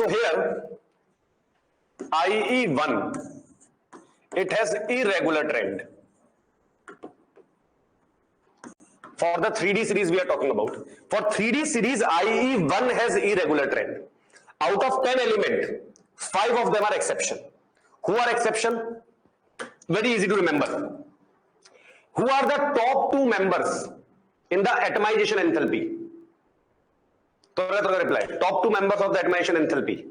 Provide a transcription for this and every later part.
So here IE1, it has irregular trend. For the 3D series we are talking about. For 3D series, IE1 has irregular trend. Out of 10 elements, 5 of them are exception. Who are exception? Very easy to remember. Who are the top 2 members in the atomization enthalpy? Reply. Top 2 members of the atomization enthalpy.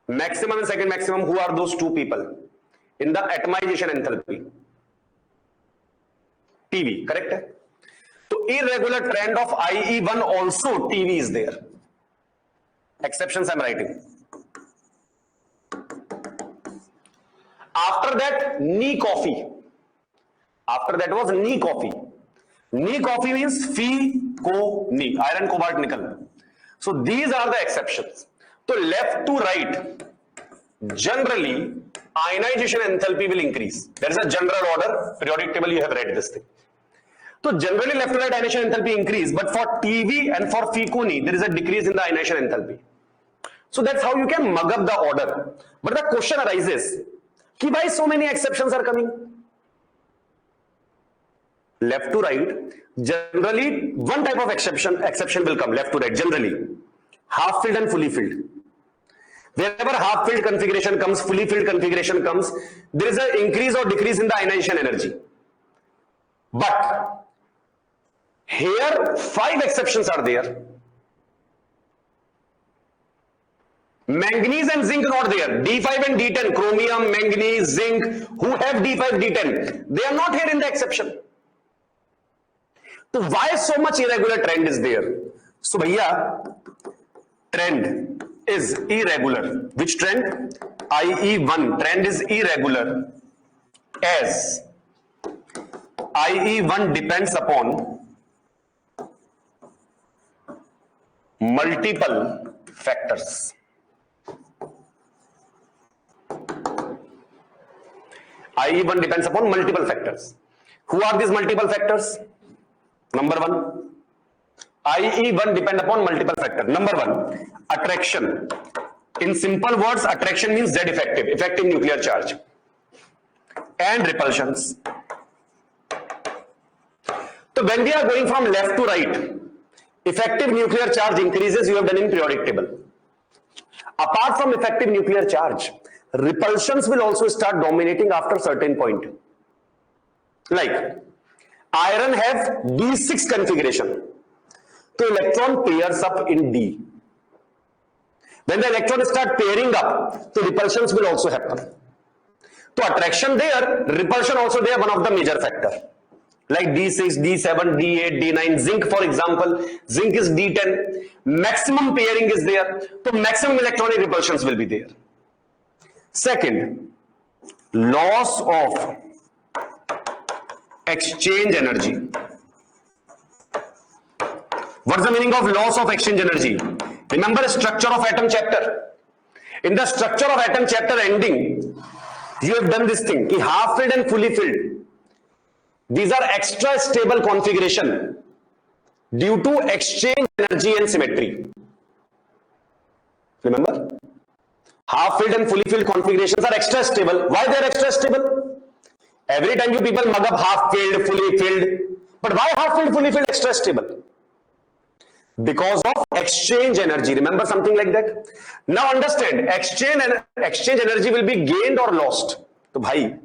Maximum and second maximum, who are those 2 people in the atomization enthalpy? TV, correct? So irregular trend of IE1 also TV is there. Exceptions I'm writing. After that, Ni coffee. After that was Ni coffee. Ni coffee means Fe, Co, Ni, iron, cobalt, nickel. So these are the exceptions. So left to right, generally ionization enthalpy will increase. There is a general order, periodic table, you have read this thing. So generally left to right ionization enthalpy increase, but for TV and for Fe, Co, Ni, there is a decrease in the ionization enthalpy. So that's how you can mug up the order. But the question arises, कि why so many exceptions are coming? Left to right, generally one type of exception will come left to right, generally half filled and fully filled. Wherever half filled configuration comes, fully filled configuration comes, there is an increase or decrease in the ionization energy. But here 5 exceptions are there. Manganese and zinc not there. D5 and D10, chromium, manganese, zinc, who have D5, D10, they are not here in the exception. So why so much irregular trend is there? So bhaiya, trend is irregular. Which trend? IE1 trend is irregular as IE1 depends upon multiple factors. IE1 depends upon multiple factors. Who are these multiple factors? Number 1, IE1 depend upon multiple factors. Number 1, attraction. In simple words, attraction means Z effective, effective nuclear charge, and repulsions. So when we are going from left to right, effective nuclear charge increases, you have done in periodic table. Apart from effective nuclear charge, repulsions will also start dominating after a certain point. Like iron have D6 configuration. So electron pairs up in D. When the electrons start pairing up, so repulsions will also happen. So attraction there, repulsion also there, one of the major factor. Like D6, D7, D8, D9, zinc for example, zinc is D10, maximum pairing is there, so maximum electronic repulsions will be there. Second, loss of exchange energy. What's the meaning of loss of exchange energy? Remember structure of atom chapter. In the structure of atom chapter ending, you have done this thing, ki half filled and fully filled. These are extra stable configuration due to exchange energy and symmetry. Remember? Half filled and fully filled configurations are extra stable. Why they are extra stable? Every time you people mug up half filled, fully filled. But why half filled, fully filled extra stable? Because of exchange energy. Remember something like that? Now understand, exchange energy will be gained or lost. So bhai,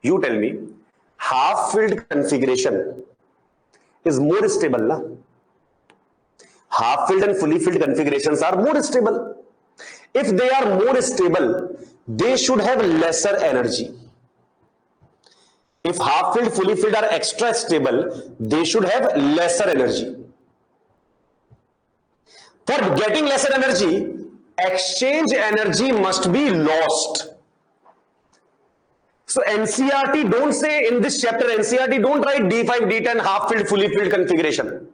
you tell me, half filled configuration is more stable, na? Half filled and fully filled configurations are more stable. If they are more stable, they should have lesser energy. If half filled, fully filled are extra stable, they should have lesser energy. For getting lesser energy, exchange energy must be lost. So NCERT don't say in this chapter, NCERT don't write D5, D10 half filled, fully filled configuration.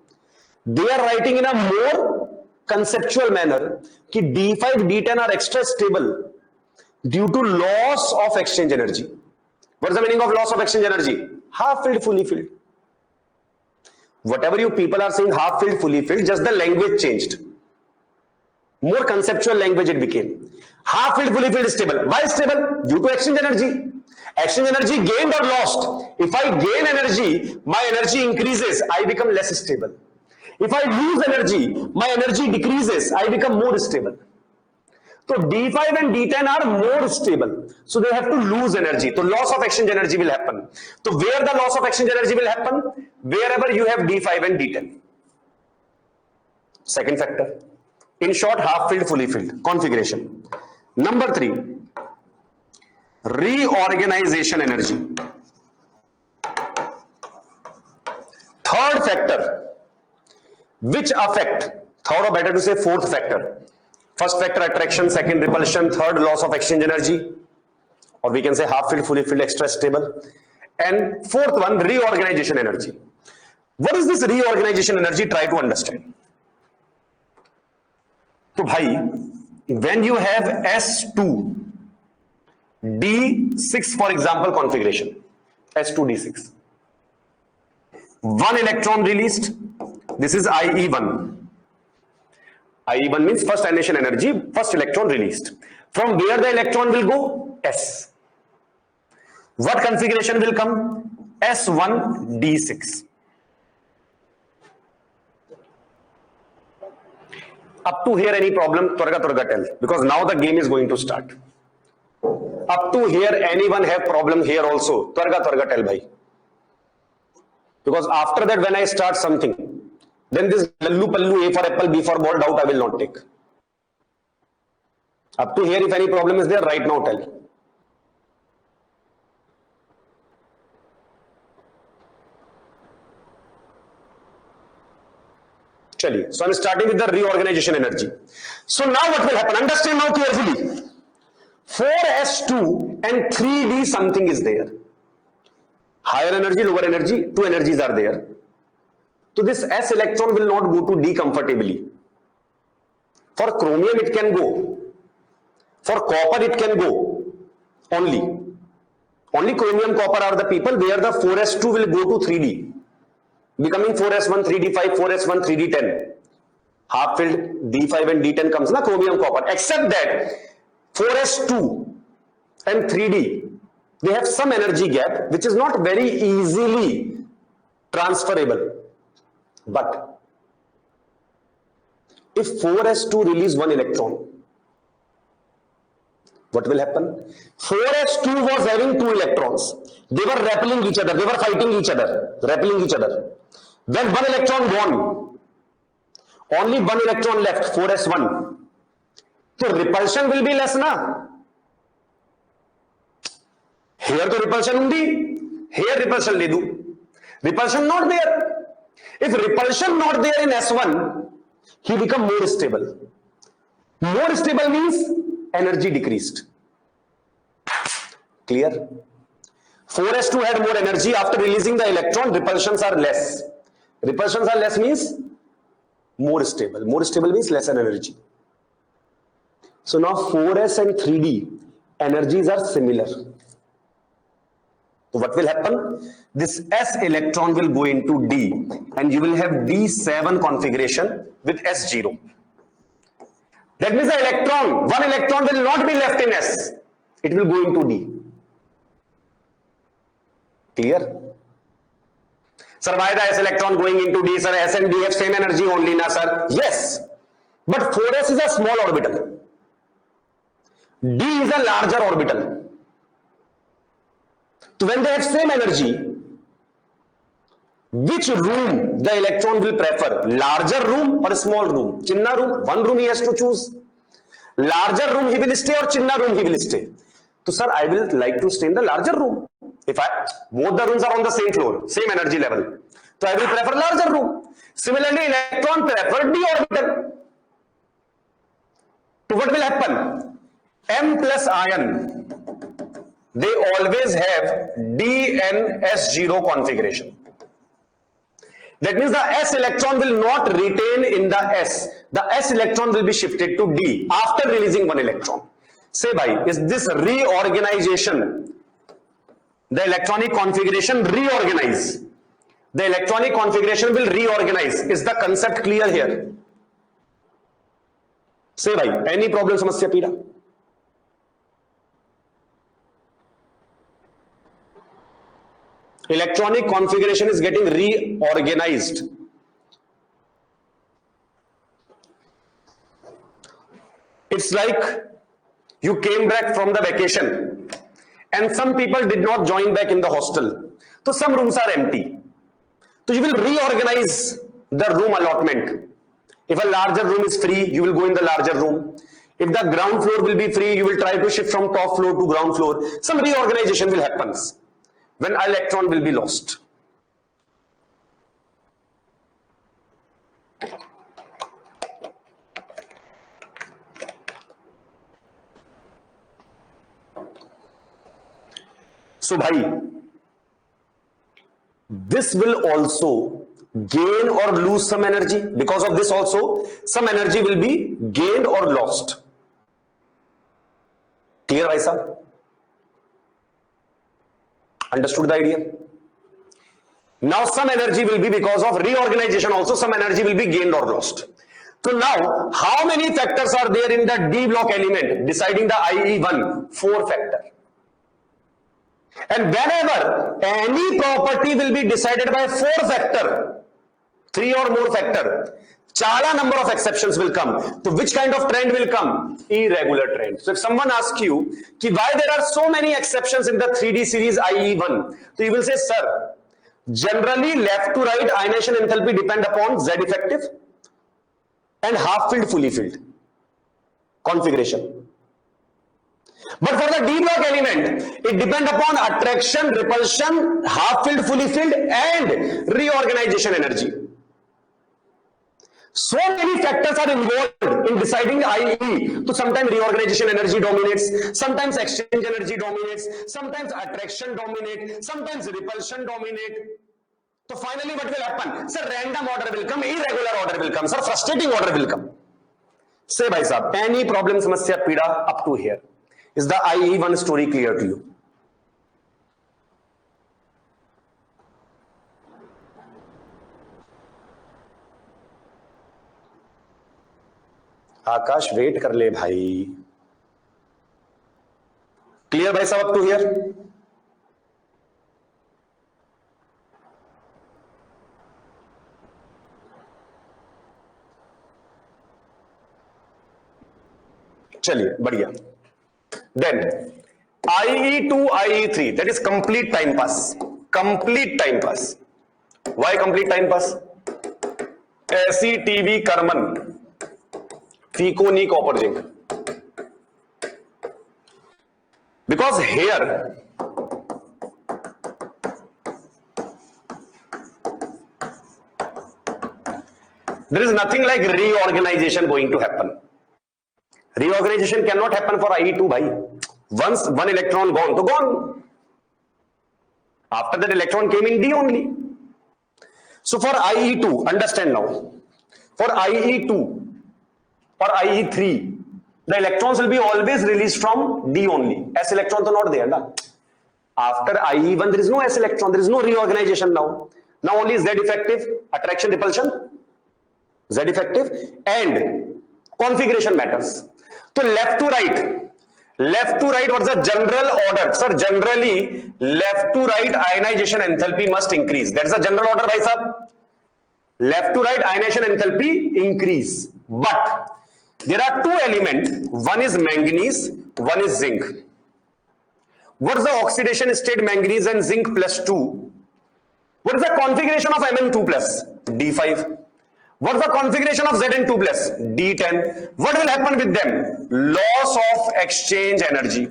They are writing in a more conceptual manner कि D5, D10 are extra stable due to loss of exchange energy. What is the meaning of loss of exchange energy? Half filled, fully filled. whatever you people are saying half filled, fully filled, just the language changed. More conceptual language it became. Half filled, fully filled is stable. Why stable? Due to exchange energy. Exchange energy gained or lost. If I gain energy, my energy increases, I become less stable. If I lose energy, my energy decreases, I become more stable. So D5 and D10 are more stable. So they have to lose energy. So loss of exchange energy will happen. So where the loss of exchange energy will happen? Wherever you have D5 and D10. Second factor. In short, half filled, fully filled configuration. Number 3, reorganization energy. Third factor, which affect, third or better to say fourth factor. First factor attraction, second repulsion, third loss of exchange energy, or we can say half filled, fully filled, extra stable, and fourth one reorganization energy. What is this reorganization energy? Try to understand. So bhai, when you have S2 D6 for example configuration, S2 D6, one electron released, this is IE1. IE1 means first ionization energy, first electron released. From where the electron will go? S. What configuration will come? S1 D6. Up to here any problem? Twarga tell, because now the game is going to start. Up to here anyone have problem here also? Twarga tell bhai. Because after that when I start something, then this lallu pallu, A for apple, B for ball doubt I will not take. Up to here if any problem is there, right now tell. Chaliye. So I am starting with the reorganization energy. So now what will happen? Understand now carefully. 4s2 and 3d something is there. Higher energy, lower energy, two energies are there. So this s electron will not go to d comfortably. For chromium it can go. For copper it can go. Only chromium, copper are the people where the 4s2 will go to 3d. Becoming 4s1, 3d5, 4s1, 3d10. Half filled d5 and d10 comes na chromium, copper. Except that 4s2 and 3d, they have some energy gap which is not very easily transferable. But if 4s2 release one electron, what will happen? 4s2 was having two electrons. They were repelling each other. They were fighting each other, repelling each other. When one electron gone, only one electron left, 4s1. So repulsion will be less, na? Here the repulsion undi, here repulsion le do. Repulsion not there. If repulsion not there in S1, he become more stable. More stable means energy decreased. Clear? 4s2 had more energy. After releasing the electron, repulsions are less. Repulsions are less means more stable. More stable means lesser energy. So now 4s and 3d energies are similar. So what will happen? This s electron will go into d and you will have d7 configuration with s0. That means the electron, one electron will not be left in s. It will go into d. Clear? Sir, why the s electron going into d? Sir, s and d have same energy only, na sir? Yes. But 4s is a small orbital. D is a larger orbital. So when they have same energy, which room the electron will prefer? Larger room or small room? Chinna room? One room he has to choose. Larger room he will stay or chinna room he will stay. So sir, I will like to stay in the larger room. If both the rooms are on the same floor, same energy level, so I will prefer larger room. Similarly, electron prefer d orbital. So what will happen? M plus ion, they always have d and s0 configuration. That means the s electron will not retain in the s. The s electron will be shifted to d after releasing one electron. Say bhai, is this reorganization, the electronic configuration reorganize? the electronic configuration will reorganize. Is the concept clear here? Say bhai, any problem, samasya, पीड़ा? Electronic configuration is getting reorganized. It's like you came back from the vacation and some people did not join back in the hostel. So some rooms are empty. So you will reorganize the room allotment. If a larger room is free, you will go in the larger room. If the ground floor will be free, you will try to shift from top floor to ground floor. Some reorganization will happen when an electron will be lost. So bhai, this will also gain or lose some energy. Because of this also, some energy will be gained or lost. Clear, bhai sahab? Understood the idea? Now some energy will be, because of reorganization also, some energy will be gained or lost. So now, how many factors are there in the D block element deciding the IE1? 4 factor. And whenever any property will be decided by 4 factor, 3 or more factor, chala number of exceptions will come. So which kind of trend will come? Irregular trend. So if someone asks you why there are so many exceptions in the 3D series IE1, so you will say, sir, generally left to right ionization enthalpy depend upon Z effective and half filled fully filled configuration. But for the D block element, it depends upon attraction, repulsion, half filled, fully filled, and reorganization energy. So many factors are involved in deciding IE. So sometimes reorganization energy dominates, sometimes exchange energy dominates, sometimes attraction dominates, sometimes repulsion dominates. So finally what will happen? Sir, random order will come, irregular order will come, sir, frustrating order will come. Say bhai sahab, any problem, samasya, pida up to here. Is the IE1 story clear to you? Akash wait कर ले भाई. Clear भाई साहब up to here? चलिए बढ़िया. Then IE2, IE3, that is complete time pass. Complete time pass. Why complete time pass? ऐसी टीवी कर्मन फीकोनी copper zinc. Because here there is nothing like reorganization going to happen. Reorganization cannot happen for IE2 bhai. Once one electron gone, so gone. After that electron came in D only. So for IE2, understand now. For IE2 or IE3, the electrons will be always released from D only. S electron is not there. Na? After IE1, there is no S electron. There is no reorganization now. Now only Z effective, attraction, repulsion, Z effective, and configuration matters. So left to right, what's the general order? Sir, generally left to right ionization enthalpy must increase. That's the general order, bhai sahab. Left to right ionization enthalpy increase. But there are 2 elements. One is manganese, one is zinc. What's the oxidation state manganese and zinc plus 2? What is the configuration of Mn2 plus? D5. What's the configuration of Zn2 plus? D10. What will happen with them? Loss of exchange energy.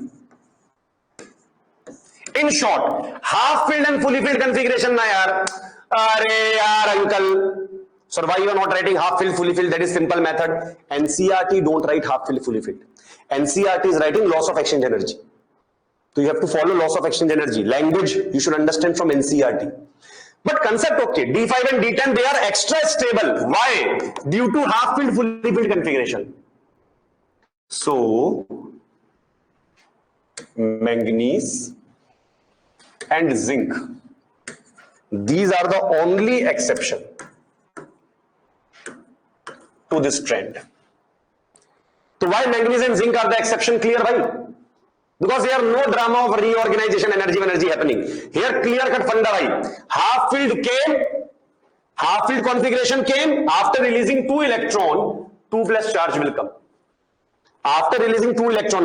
In short, half filled and fully filled configuration na yaar. Arey yaar uncle. So why you are not writing half filled, fully filled? That is simple method. NCERT don't write half filled, fully filled. NCERT is writing loss of exchange energy. So you have to follow loss of exchange energy. Language you should understand from NCERT. But concept okay, D5 and D10, they are extra stable. Why? Due to half filled, fully filled configuration. So, manganese and zinc These are the only exception to this trend. So why manganese and zinc are the exception? Clear, bhai? Because there no drama of reorganization, energy happening. Here clear cut funda, bhai. Half field configuration came after releasing 2 electron, 2 plus charge will come. After releasing 2 electron,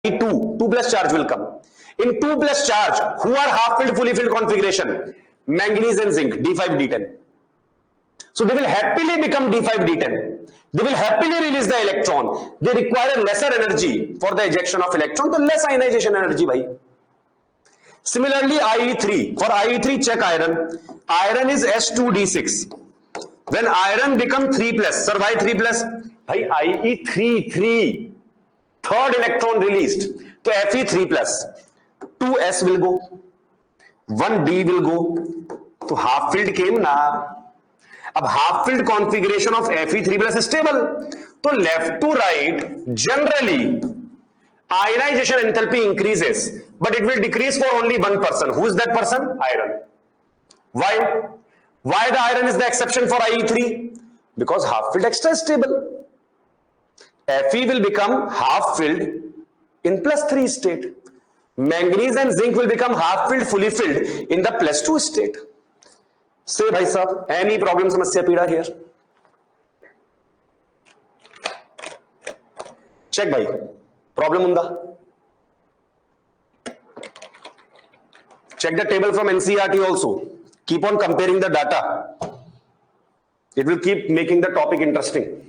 I2, 2 plus charge will come. In 2 plus charge, who are half filled, fully filled configuration? Manganese and zinc, D5, D10. So they will happily become D5, D10. They will happily release the electron. They require lesser energy for the ejection of electron, so less ionization energy, bhai. Similarly, IE3. For IE3, check iron. Iron is S2D6. When iron become 3 plus, sir, why 3 plus? Bhai, IE3, 3. Third electron released. So Fe3 plus. 2s will go, 1d will go. So half filled came na. अब half filled configuration of Fe3 plus stable, तो left to right generally ionization enthalpy increases, but it will decrease for only one person. Who is that person? Iron. Why the iron is the exception for IE3? Because half filled extra is stable. Fe will become half filled in +3 state. Manganese and zinc will become half filled, fully filled in the +2 state. Say, bhai sahab, any problem, samasya, peeda here? Check, bhai. Problem unda? Check the table from NCERT also. Keep on comparing the data. It will keep making the topic interesting.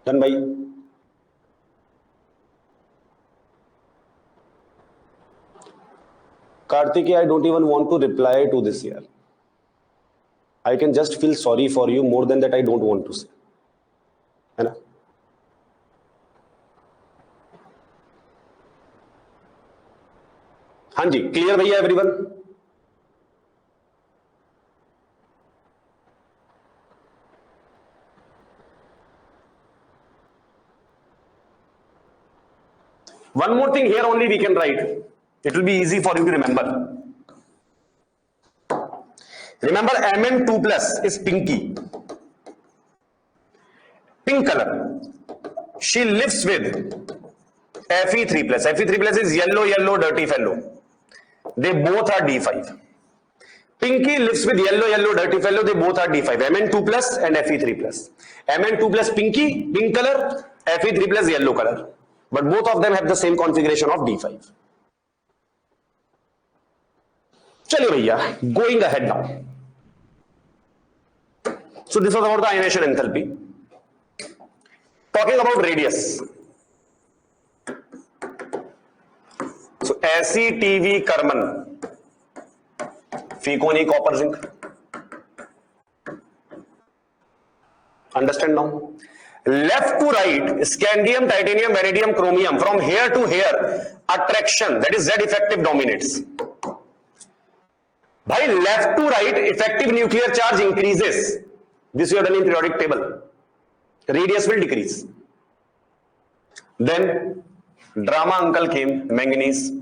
Done, bhai? Kartiki, I don't even want to reply to this here. I can just feel sorry for you. More than that, I don't want to say. है ना? हाँ जी, clear भैया everyone? One more thing here only we can write. It will be easy for you to remember. Remember Mn2 plus is pinky. Pink color. She lives with Fe3 plus. Fe3 plus is yellow, dirty fellow. They both are D5. Pinky lives with yellow, dirty fellow. They both are D5. Mn2 plus and Fe3 plus. Mn2 plus pinky, pink color. Fe3 plus yellow color. But both of them have the same configuration of D5. Chaliye bhaiya, going ahead now. So this was about the ionization enthalpy. Talking about radius. So ACTV Karman, Ficoni copper zinc. Understand now? Left to right, scandium, titanium, vanadium, chromium. From here to here, attraction, that is Z effective dominates. By left to right, effective nuclear charge increases. This you have done in periodic table. Radius will decrease. Then drama uncle came, manganese,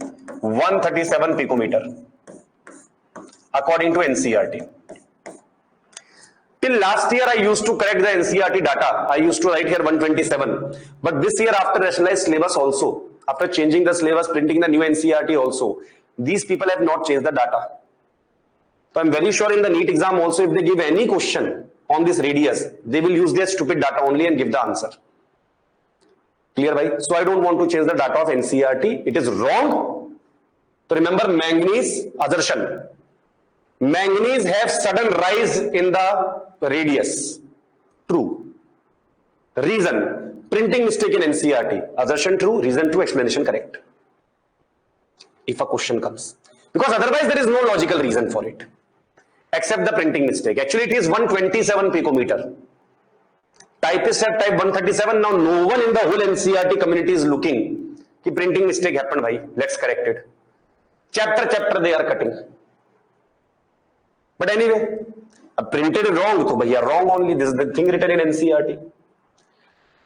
137 picometer, according to NCERT. Till last year, I used to correct the NCERT data. I used to write here 127. But this year, after rationalized syllabus also, after changing the syllabus, printing the new NCERT also, these people have not changed the data. So I'm very sure in the NEET exam also, if they give any question on this radius, they will use their stupid data only and give the answer. Clear, bhai? So I don't want to change the data of NCERT. It is wrong. So remember manganese, assertion. Manganese have sudden rise in the radius. True. Reason, printing mistake in NCERT. Assertion true, reason true, explanation correct. If a question comes. Because otherwise there is no logical reason for it. Except the printing mistake. Actually it is 127 picometer. Typist have type 137. Now no one in the whole NCERT community is looking. The printing mistake happened, bhai. Let's correct it. Chapter they are cutting. But anyway, अब printed wrong तो भैया wrong only, this is the thing written in NCERT.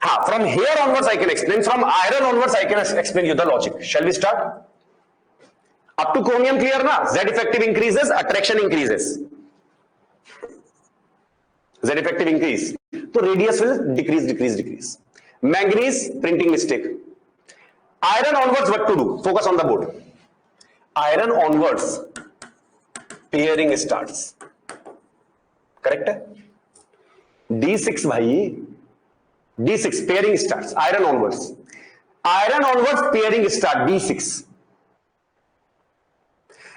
हाँ, from here onwards I can explain, from iron onwards I can explain you the logic. Shall we start? Up to chromium clear na? Z effective increases, attraction increases. Z effective increase, so radius will decrease. Manganese, printing mistake. Iron onwards, what to do? Focus on the board. Iron onwards, pairing starts. Correct है? D6 भाई, D6 pairing starts. Iron onwards, pairing start. D6.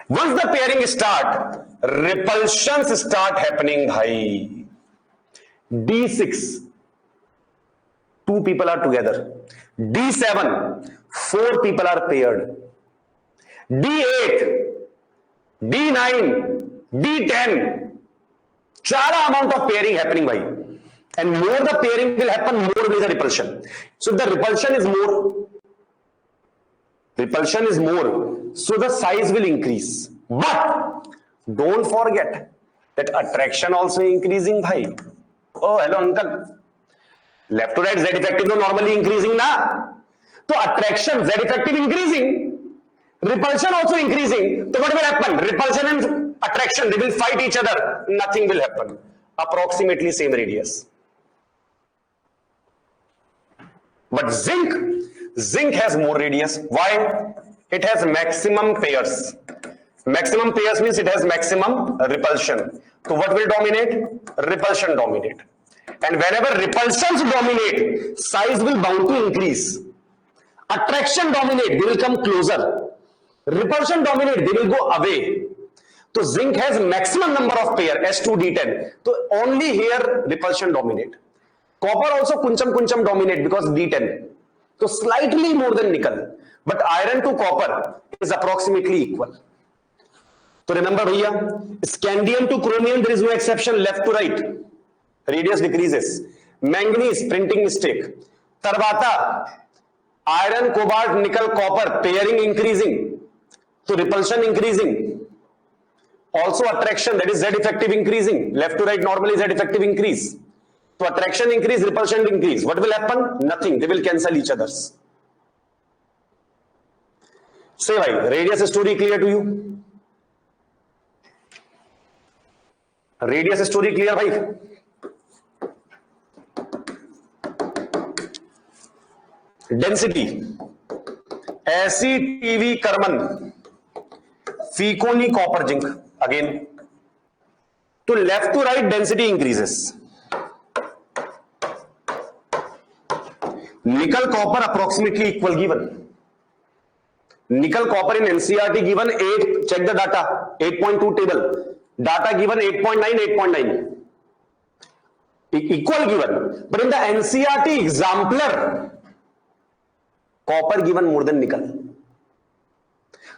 Once the pairing start, repulsions start happening bhai. D6, 2 people are together. D7, 4 people are paired. D8, D9, D10, chara amount of pairing happening bhai. And more the pairing will happen, more will the repulsion. So the repulsion is more, so the size will increase. But don't forget that attraction also increasing bhai. Oh hello uncle, left to right Z effective तो normally increasing ना, तो attraction Z effective increasing, repulsion also increasing, so what will happen? Repulsion and attraction, they will fight each other, nothing will happen. Approximately same radius. But zinc has more radius. Why? It has maximum pairs. Maximum pairs means it has maximum repulsion. So what will dominate? Repulsion dominate. And whenever repulsions dominate, size will bound to increase. Attraction dominate, they will come closer. Repulsion dominate, they will go away. So zinc has maximum number of pair, S2D10. So only here repulsion dominate. Copper also kuncham dominate because D10. So slightly more than nickel. But iron to copper is approximately equal. So remember bhaiya, scandium to chromium there is no exception, left to right. Radius decreases. Manganese, printing mistake. Tarvata, iron, cobalt, nickel, copper, pairing increasing. So repulsion increasing. Also attraction, that is Z effective increasing. Left to right normally Z effective increase. So attraction increase, repulsion increase. What will happen? Nothing. They will cancel each others. Say bhai, radius story clear to you? Radius story clear bhai? Density, ACTV Karman, Ficoni copper zinc. Again, to left to right density increases. Nickel copper approximately equal given. Nickel copper in NCERT given 8, check the data, 8.2 table. Data given 8.9, 8.9. Equal given. But in the NCERT exemplar, copper given more than nickel.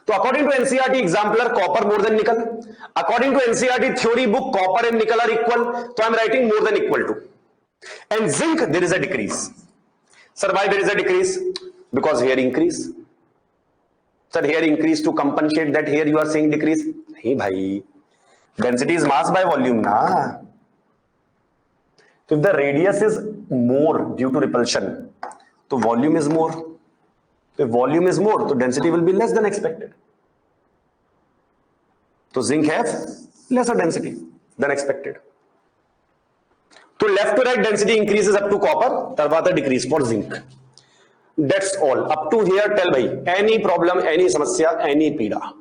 So according to NCERT exemplar, copper more than nickel. According to NCERT theory book, copper and nickel are equal. So I am writing more than equal to. And zinc, there is a decrease. Sir, why there is a decrease? Because here increase. Sir, here increase to compensate that here you are saying decrease. Hey bhai, density is mass by volume na. So if the radius is more due to repulsion, so volume is more. If volume is more, so density will be less than expected. So zinc has lesser density than expected. So left to right density increases up to copper, tarvata decrease for zinc. That's all. Up to here, tell bhai, any problem, any samasya, any pida.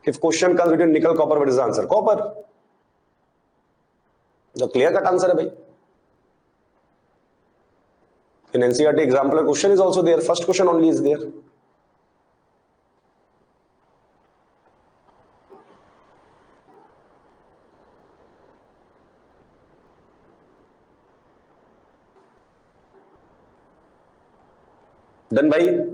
If question comes between nickel, copper, what is the answer? Copper. The clear cut answer hai bhai. In NCERT example, question is also there. First question only is there. Done bhai?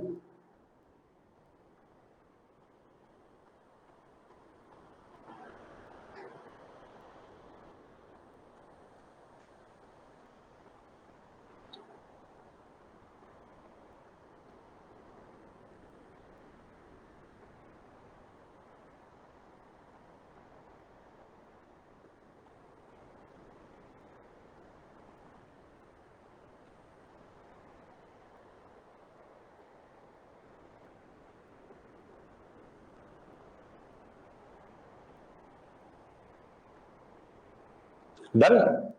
Done?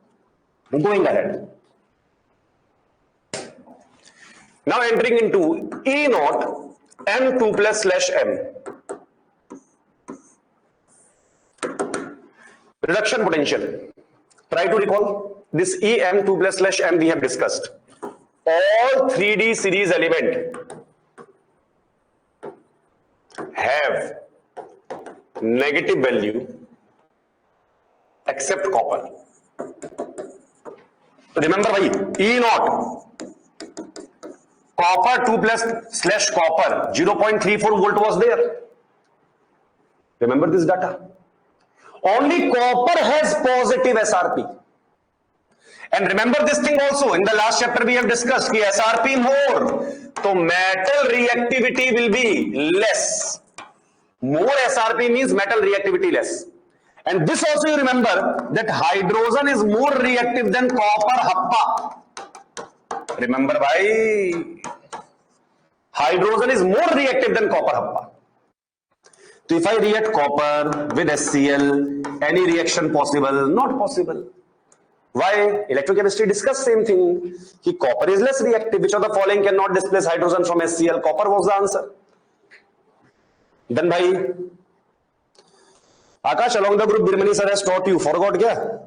Going ahead. Now entering into E naught M2 plus slash M. Reduction potential. Try to recall this EM2 plus slash M we have discussed. All 3D series element have negative value except copper. Remember bhai, E naught copper 2 plus slash copper 0.34 volt was there. Remember this data. Only copper has positive SRP. And remember this thing also, in the last chapter we have discussed ki SRP more, so metal reactivity will be less. More SRP means metal reactivity less. And this also you remember that hydrogen is more reactive than copper happa. Remember bhai, hydrogen is more reactive than copper happa. So if I react copper with HCl, any reaction possible? Not possible. Why? Electrochemistry discussed same thing. Ki copper is less reactive. Which of the following cannot displace hydrogen from HCl? Copper was the answer. Then bhai, Akash, along the group Birmani sir has taught you. Forgot kya?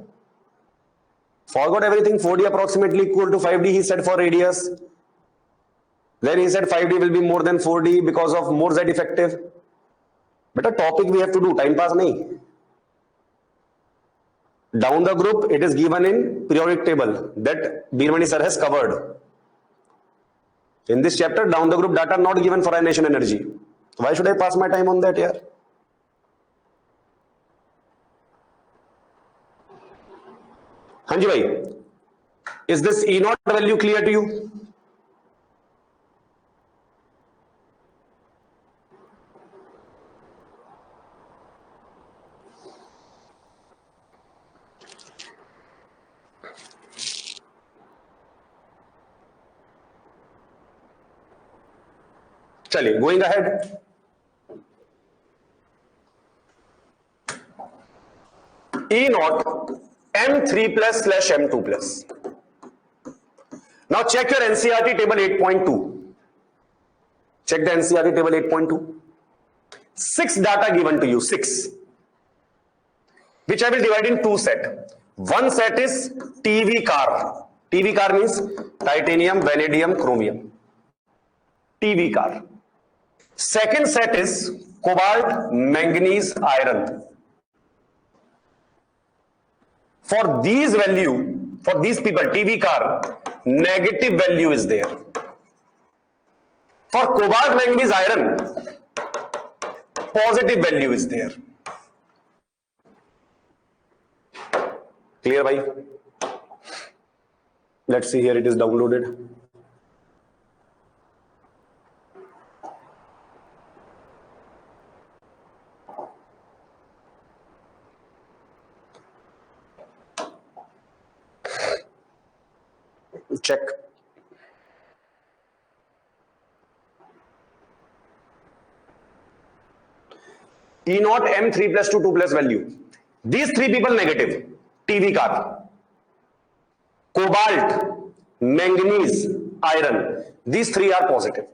Forgot everything. 4D approximately equal to 5D he said for radius. Then he said 5D will be more than 4D because of more Z effective. But a topic we have to do. Time pass nahi. Down the group, it is given in periodic table that Birmani sir has covered. In this chapter, down the group data not given for ionization energy. Why should I pass my time on that here? Hanji bhai, is this E naught value clear to you? Chaliye, going ahead. E naught M3 plus slash M2 plus. Now check your NCERT table 8.2. Check the NCERT table 8.2. 6 data given to you, 6. Which I will divide in 2 sets. One set is TV car. TV car means titanium, vanadium, chromium. TV car. Second set is cobalt, manganese, iron. For these value, for these people, TV car, negative value is there. For cobalt, manganese, iron, positive value is there. Clear, bhai? Let's see here, it is downloaded. Check. E naught M3 plus 2 plus value. These 3 people negative. TV car, cobalt, manganese, iron. These 3 are positive.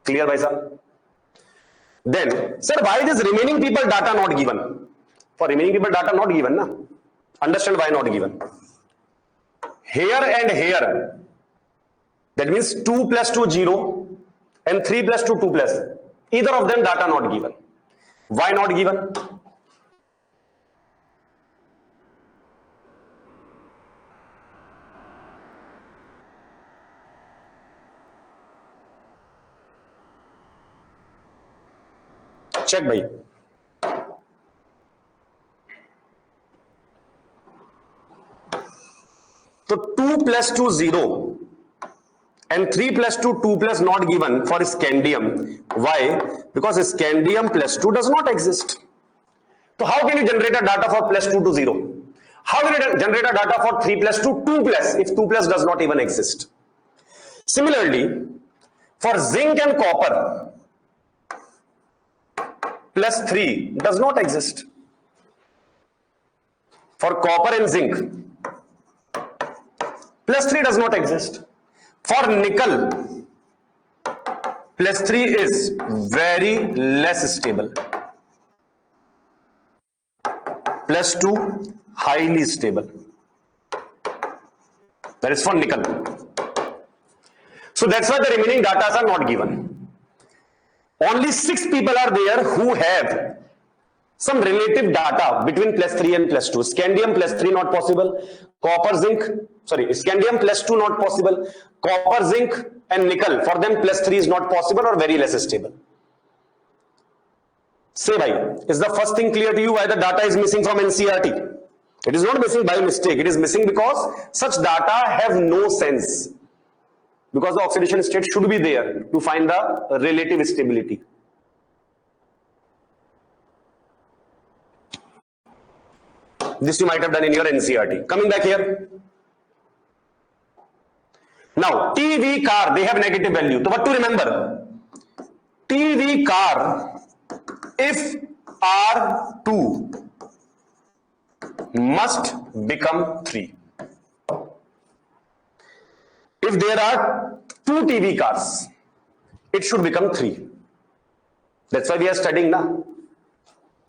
Clear, bhai sir? Then, sir, why this remaining people data not given? For remaining people data not given, na? Understand why not given? Here and here, that means 2 plus 2 0 and 3 plus 2 2 plus. Either of them data not given. Why not given? Check bhai. So 2 plus 2 0 and 3 plus 2 2 plus not given for scandium. Why? Because scandium plus 2 does not exist. So how can you generate a data for plus 2 to 0? How can you generate a data for 3 plus 2 2 plus if 2 plus does not even exist? Similarly, for zinc and copper, plus 3 does not exist. For copper and zinc, plus 3 does not exist. For nickel, plus 3 is very less stable. Plus 2, highly stable. That is for nickel. So that's why the remaining data are not given. Only 6 people are there who have some relative data between plus 3 and plus 2. Scandium plus 3 not possible. Copper, zinc, scandium plus 2 not possible. Copper, zinc and nickel, for them plus 3 is not possible or very less stable. Say bhai, is the first thing clear to you why the data is missing from NCERT? It is not missing by mistake. It is missing because such data have no sense. Because the oxidation state should be there to find the relative stability. This you might have done in your NCERT. Coming back here. Now, TV car, they have negative value. So what to remember? TV car, if R2 must become 3. If there are 2 TV cars, it should become 3. That's why we are studying now.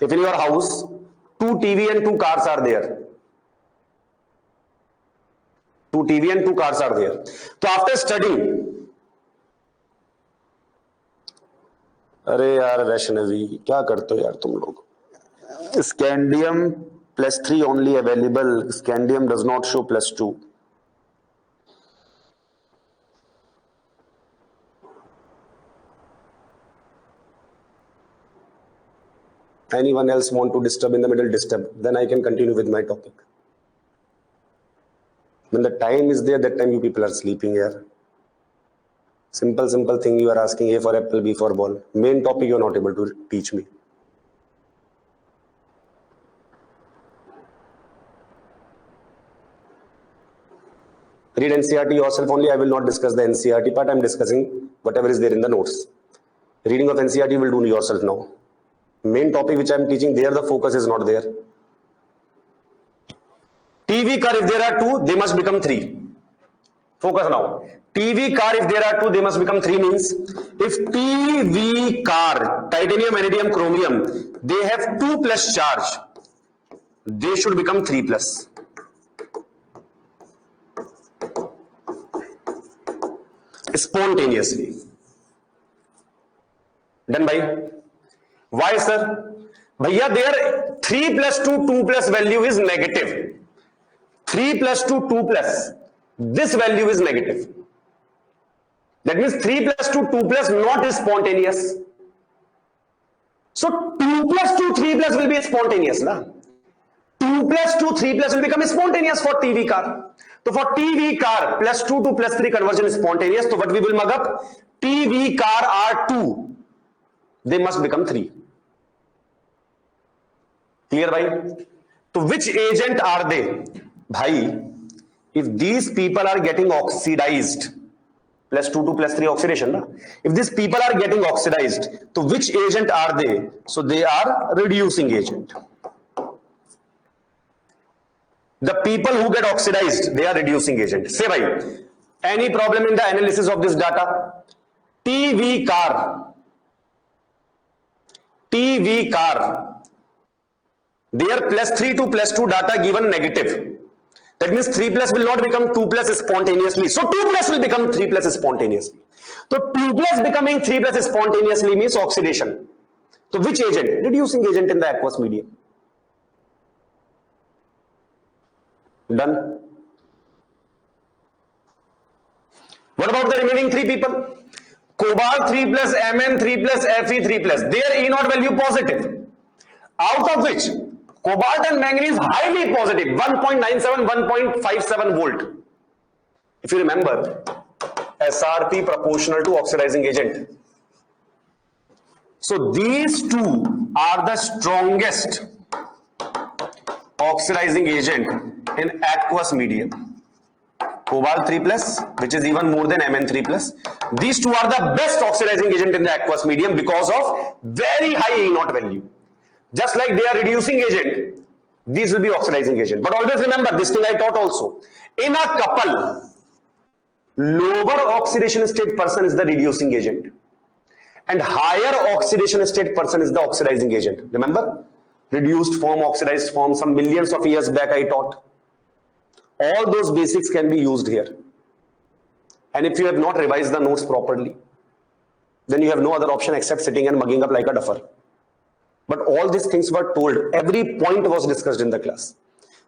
If in your house 2 TV and 2 cars are there, 2 TV and 2 cars are there. So after studying, अरे यार वैष्णवी क्या करते हो यार तुम लोग? Scandium plus 3 only available. Scandium does not show plus 2. Anyone else want to disturb in the middle? Disturb. Then I can continue with my topic. When the time is there, that time you people are sleeping here. Simple thing you are asking: A for apple, B for ball. Main topic you are not able to teach me. Read NCERT yourself only. I will not discuss the NCERT part. I am discussing whatever is there in the notes. Reading of NCERT you will do yourself now. Main topic which I am teaching, there the focus is not there. TV car, if there are 2, they must become 3. Focus now. TV car, if there are 2, they must become 3 means if TV car, titanium, vanadium, chromium, they have 2 plus charge, they should become 3 plus. Spontaneously. Done by? Why sir? Bhaiya, there 3 plus 2, 2 plus value is negative. 3 plus 2, 2 plus. This value is negative. That means 3 plus 2, 2 plus not is spontaneous. So 2 plus 2, 3 plus will be spontaneous. Na? 2 plus 2, 3 plus will become spontaneous for TV car. So for TV car, plus 2 to plus 3 conversion is spontaneous. So what we will mug up? TV car R2. They must become 3. Clear, bhai? So which agent are they? Bhai, if these people are getting oxidized, plus 2 to plus 3 oxidation, na? If these people are getting oxidized, so which agent are they? So they are reducing agent. The people who get oxidized, they are reducing agent. Say bhai, any problem in the analysis of this data? TV car, their plus 3 to plus 2 data given negative. That means 3 plus will not become 2 plus spontaneously. So 2 plus will become 3 plus spontaneously. So 2 plus becoming 3 plus spontaneously means oxidation. So which agent? Reducing agent in the aqueous medium. Done. What about the remaining 3 people? Cobalt 3 plus, Mn 3 plus, Fe 3 plus. Their E naught value positive. Out of which cobalt and manganese highly positive, 1.97, 1.57 volt. If you remember, SRP proportional to oxidizing agent. So these two are the strongest oxidizing agent in aqueous medium. Cobalt 3 plus, which is even more than Mn 3 plus. These two are the best oxidizing agent in the aqueous medium because of very high E naught value. Just like they are reducing agent, These will be oxidizing agent. But always remember this thing I taught also. In a couple, lower oxidation state person is the reducing agent and higher oxidation state person is the oxidizing agent. Remember? Reduced form, oxidized form, some millions of years back I taught. All those basics can be used here. And if you have not revised the notes properly, then you have no other option except sitting and mugging up like a duffer. But all these things were told. Every point was discussed in the class.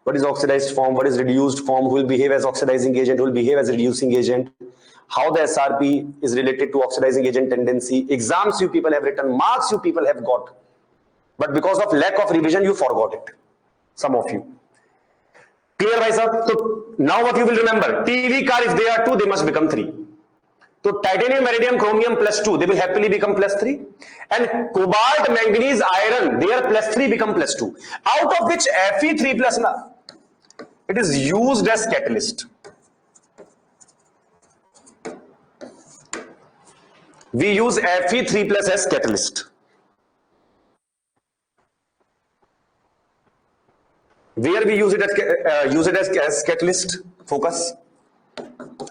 What is oxidized form? What is reduced form? Who will behave as oxidizing agent? Who will behave as reducing agent? How the SRP is related to oxidizing agent tendency. Exams you people have written, marks you people have got. But because of lack of revision, you forgot it. Some of you. Clear, bhai sir? So now what you will remember? TV car, if they are 2, they must become 3. So titanium, iridium, chromium plus 2, they will happily become plus 3. And cobalt, manganese, iron, their plus 3 become plus 2. Out of which Fe3 plus, it is used as catalyst. We use Fe3 plus as catalyst. Where we use it as catalyst? Focus.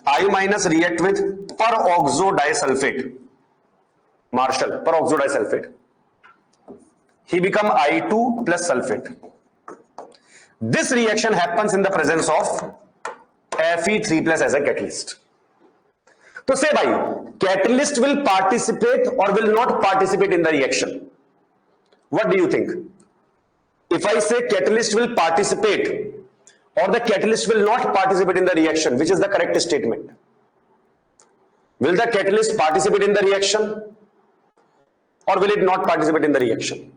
I minus react with peroxodisulfate. Marshall, peroxodisulfate. He become I2 plus sulfate. This reaction happens in the presence of Fe3 plus as a catalyst. So say bhai, catalyst will participate or will not participate in the reaction. What do you think? If I say catalyst will participate or the catalyst will not participate in the reaction, which is the correct statement? Will the catalyst participate in the reaction or will it not participate in the reaction?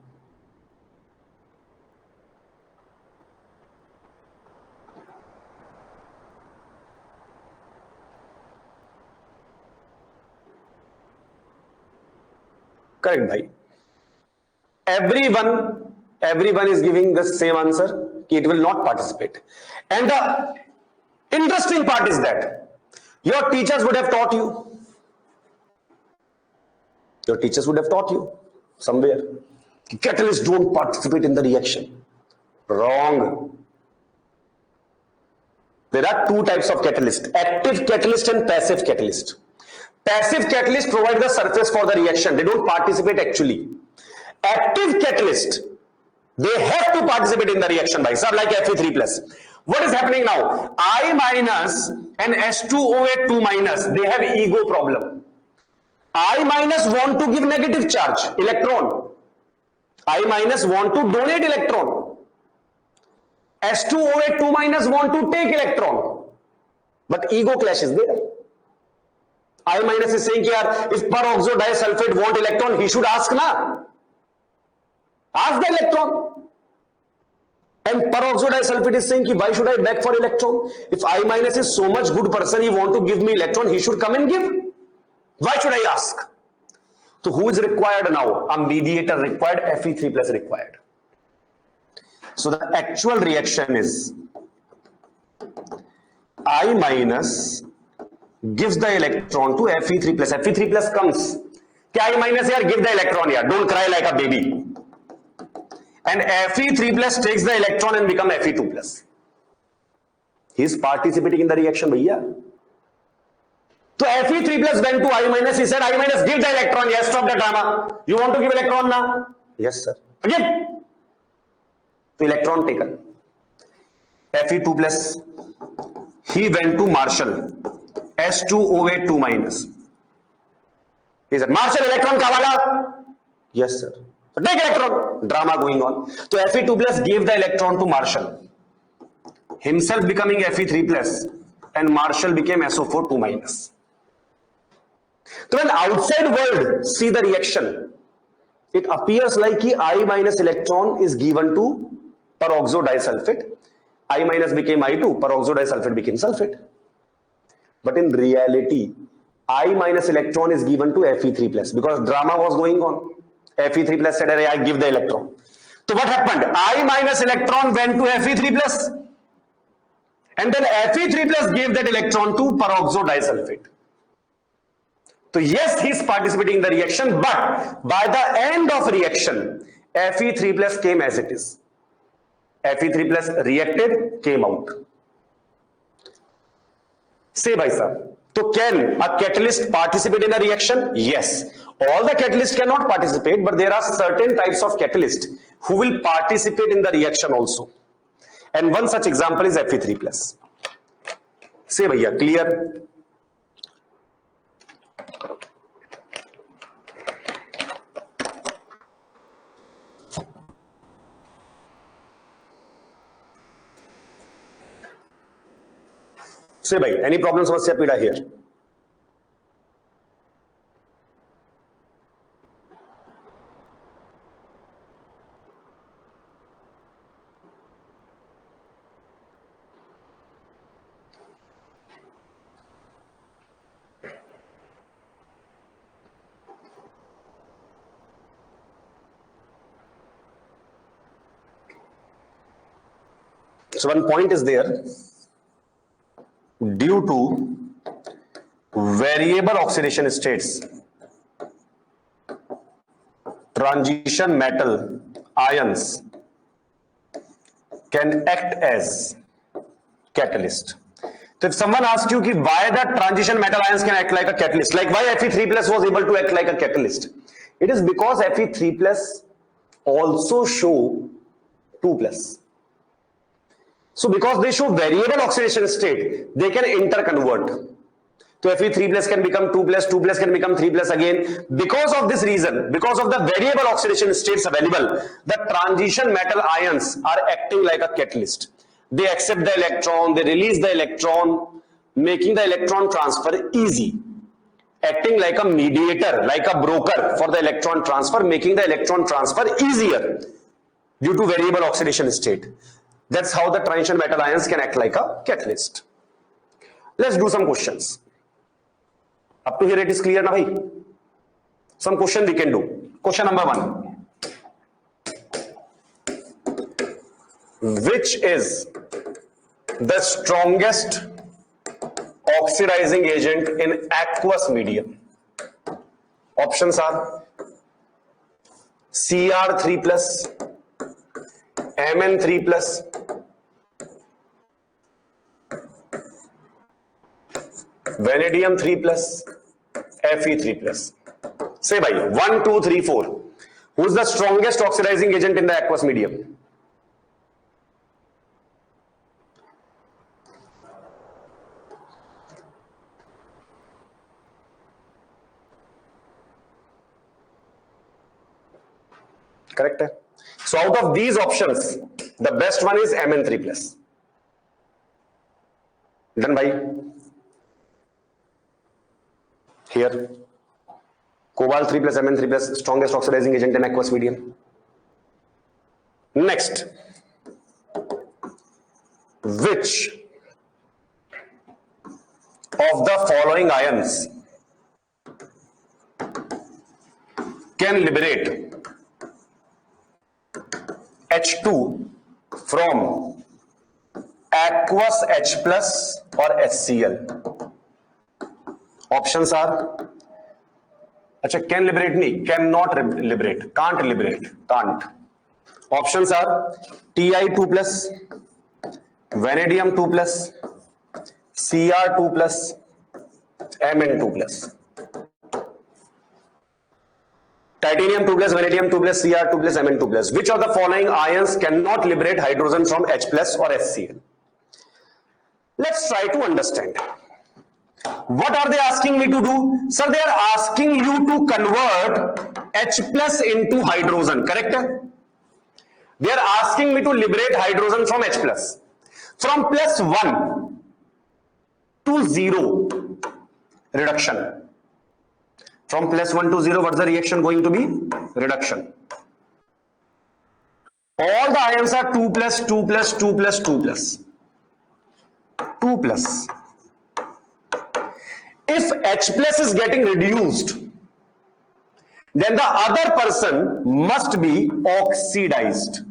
Correct, bhai. Everyone is giving the same answer. It will not participate. And the interesting part is that your teachers would have taught you. Your teachers would have taught you somewhere. Catalysts don't participate in the reaction. Wrong. There are two types of catalyst: active catalyst and passive catalyst. Passive catalyst provide the surface for the reaction. They don't participate actually. Active catalyst, they have to participate in the reaction by sir, like Fe3 plus. What is happening now? I minus and H2OH 2 minus, they have ego problem. I minus want to give negative charge, electron. I minus want to donate electron. H2OH 2 minus want to take electron. But ego clash is there. I minus is saying here, if peroxodisulfate want electron, he should ask na. Ask the electron. And peroxodisulfate is saying, why should I beg for electron? If I minus is so much good person, he want to give me electron, he should come and give. Why should I ask? So who is required now? A mediator required, Fe3 plus required. So the actual reaction is I minus gives the electron to Fe3 plus. Fe3 plus comes. I minus here, give the electron here. Don't cry like a baby. And Fe3 plus takes the electron and become Fe2 plus. He is participating in the reaction, bhaiya. So Fe3 plus went to I minus. He said, I minus, give the electron. Yes, stop the drama. You want to give electron now? Yes, sir. Again. So electron taken. Fe2 plus. He went to Marshall. H2OH 2 minus. He said, Marshall, electron kavala? Yes, sir. So take electron. Drama going on. So Fe2 plus gave the electron to Marshall. Himself becoming Fe3 plus. And Marshall became SO4 2 minus. So when outside world see the reaction, it appears like I minus electron is given to peroxodisulfate. I minus became I2, peroxodisulfate became sulfate. But in reality, I minus electron is given to Fe3 plus because drama was going on. Fe3 plus said, I give the electron. So what happened? I minus electron went to Fe3 plus. And then Fe3 plus gave that electron to peroxodisulfate. So yes, he is participating in the reaction, but by the end of reaction, Fe3 plus came as it is. Fe3 plus reacted, came out. Say bhai sahab, so can a catalyst participate in a reaction? Yes. All the catalysts cannot participate, but there are certain types of catalysts who will participate in the reaction also. And one such example is Fe3 plus. Say bhaiya, clear? Say bhai, any problem, samasya, pida here? So one point is there, due to variable oxidation states, transition metal ions can act as catalyst. So if someone asks you why the transition metal ions can act like a catalyst, like why Fe3 plus was able to act like a catalyst, it is because Fe3 plus also show 2 plus. So because they show variable oxidation state, they can interconvert. So Fe3 plus can become 2 plus, 2 plus can become 3 plus again. Because of this reason, because of the variable oxidation states available, the transition metal ions are acting like a catalyst. They accept the electron, they release the electron, making the electron transfer easy. Acting like a mediator, like a broker for the electron transfer, making the electron transfer easier due to variable oxidation state. That's how the transition metal ions can act like a catalyst. Let's do some questions. Up to here it is clear na bhai? Some question we can do. Question number 1. Which is the strongest oxidizing agent in aqueous medium? Options are Cr3 plus, Mn3 plus, vanadium 3 plus, Fe3 plus. Say bhai, 1, 2, 3, 4. Who is the strongest oxidizing agent in the aqueous medium? Correct? So out of these options, the best one is Mn3 plus. Done bhai? Here, cobalt 3 plus, Mn3 plus, strongest oxidizing agent in aqueous medium. Next, which of the following ions can liberate H2 from aqueous H plus or HCl? Options are, can liberate nahi, cannot liberate, can't liberate, can't. Options are Ti2 plus, vanadium 2 plus, Cr2 plus, Mn2 plus. Titanium 2 plus, vanadium 2 plus, Cr2 plus, Mn2 plus. Which of the following ions cannot liberate hydrogen from H plus or HCl? Let's try to understand. What are they asking me to do? Sir, they are asking you to convert H plus into hydrogen, correct? They are asking me to liberate hydrogen from H plus. From plus 1 to 0 reduction. From plus 1 to 0, what's the reaction going to be? Reduction. All the ions are 2 plus, 2 plus, 2 plus, 2 plus. 2 plus. If H plus is getting reduced, then the other person must be oxidized.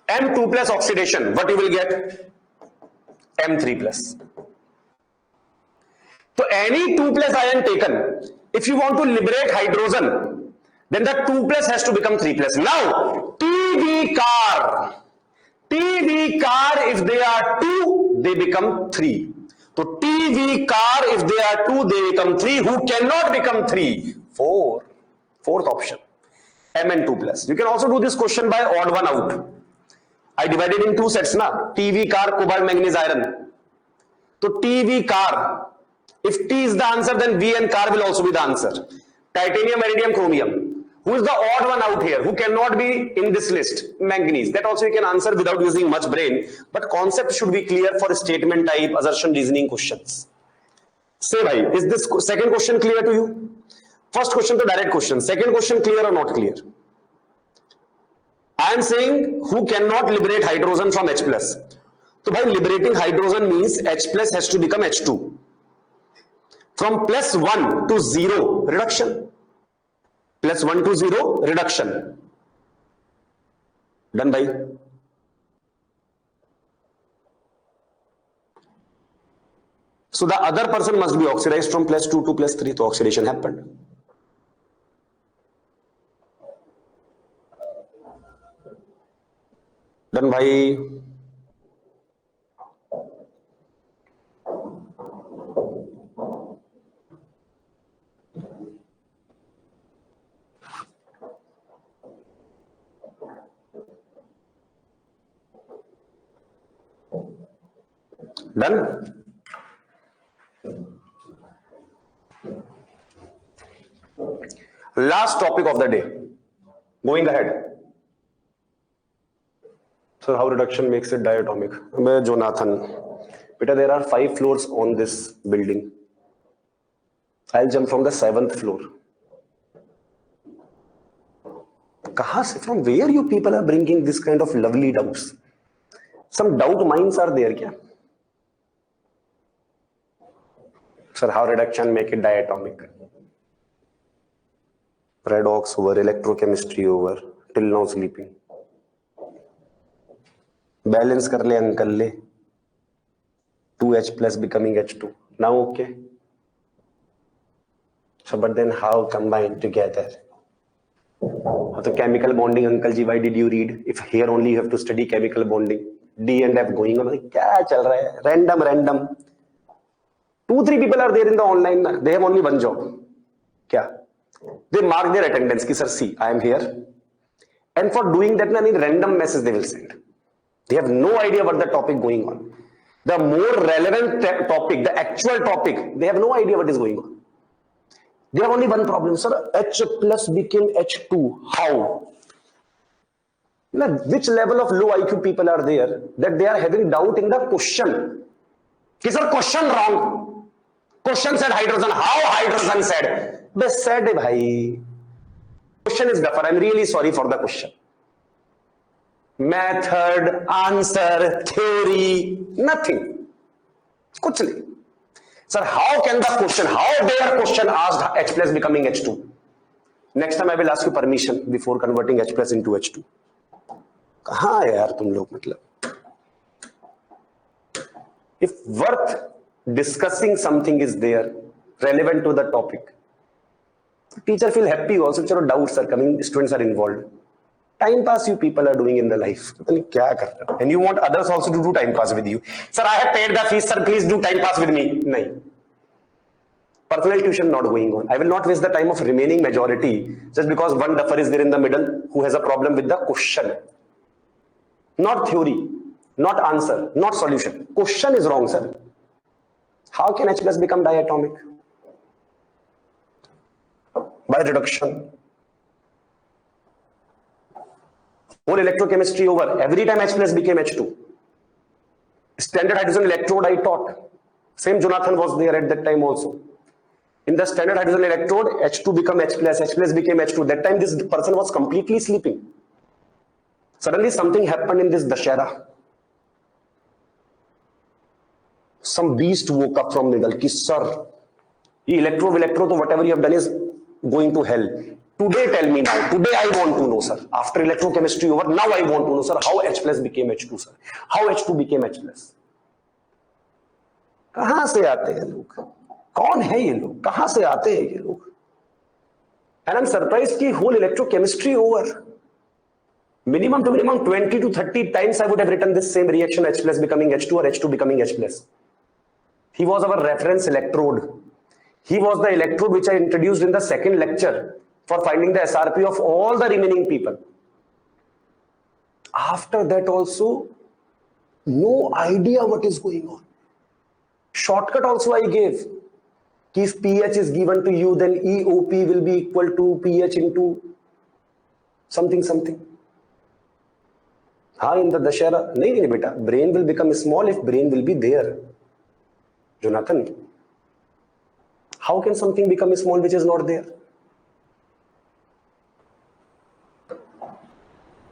M2 plus oxidation, what you will get? M3 plus. So any 2 plus ion taken, if you want to liberate hydrogen, then the 2 plus has to become 3 plus. Now, 2 TV car, if they are 2, they become 3. So TV car, if they are 2, they become 3. Who cannot become 3? 4. Fourth option. Mn2 plus. You can also do this question by odd one out. I divided in 2 sets na. TV car, cobalt, manganese, iron. So TV car. If T is the answer, then V and car will also be the answer. Titanium, iridium, chromium. Who is the odd one out here? Who cannot be in this list? Manganese. That also you can answer without using much brain. But concept should be clear for statement type, assertion, reasoning questions. Say bhai, is this second question clear to you? First question to direct question. Second question clear or not clear? I am saying who cannot liberate hydrogen from H plus. So by liberating hydrogen means H plus has to become H2. From plus 1 to 0, reduction. Plus 1 to 0, reduction. Done by. So the other person must be oxidized from plus 2 to plus 3, so oxidation happened. Done by. Done? Last topic of the day. Going ahead. So how reduction makes it diatomic? Jonathan. Beta, there are 5 floors on this building. I'll jump from the 7th floor. From where you people are bringing this kind of lovely doubts? Some doubt minds are there, kya? Sir, how reduction make it diatomic? Redox over, electrochemistry over, till now sleeping. Balance kar le uncle le. 2H plus becoming H2. Now okay. So but then how combined together? So chemical bonding, uncle ji, why did you read? If here only you have to study chemical bonding. D and F going on. Kya chal raha hai? Random. 2-3 people are there in the online. They have only one job. Kya? They mark their attendance. Ki, sir, see, I am here. And for doing that, any random message they will send. They have no idea what the topic going on. The more relevant topic, the actual topic, they have no idea what is going on. They have only one problem. Sir, H plus became H2. How? Which level of low IQ people are there that they are having doubt in the question? Ki, sir, question wrong. Question said hydrogen. How hydrogen said? They said, bhai. Question is different. I'm really sorry for the question. Method, answer, theory, nothing. Kuch nahi. Sir, how can the question, how dare question asked H plus becoming H2? Next time I will ask you permission before converting H plus into H2. कहाँ है यार तुम लोग मतलब? If worth discussing something is there, relevant to the topic, teacher feel happy also. Chalo, doubts are coming, students are involved. Time pass you people are doing in the life. And you want others also to do time pass with you. Sir, I have paid the fees. Sir, please do time pass with me. No. Personal tuition not going on. I will not waste the time of remaining majority just because one duffer is there in the middle who has a problem with the question. Not theory, not answer, not solution. Question is wrong, sir. How can H plus become diatomic? By reduction. Whole electrochemistry over. Every time H plus became H2. Standard hydrogen electrode I taught. Same Jonathan was there at that time also. In the standard hydrogen electrode, H2 became H plus became H2. That time this person was completely sleeping. Suddenly something happened in this Dashera. Some beast woke up from middle. Ki, sir, electro, whatever you have done is going to hell. Today tell me now. Today I want to know, sir. After electrochemistry over, now I want to know, sir, how H plus became H2, sir. How H2 became H plus. कहाँ से आते हैं लोग? कौन है ये लोग? कहाँ से आते हैं ये लोग? And I'm surprised कि whole electrochemistry over. minimum to minimum 20 to 30 times I would have written this same reaction, H plus becoming H2 or H2 becoming H plus. He was our reference electrode. He was the electrode which I introduced in the second lecture for finding the SRP of all the remaining people. After that also, no idea what is going on. Shortcut also I gave. If pH is given to you, then EOP will be equal to pH into something. हाँ, in the Dashera, नहीं बेटा, brain will become small if brain will be there. Jonathan, how can something become small which is not there?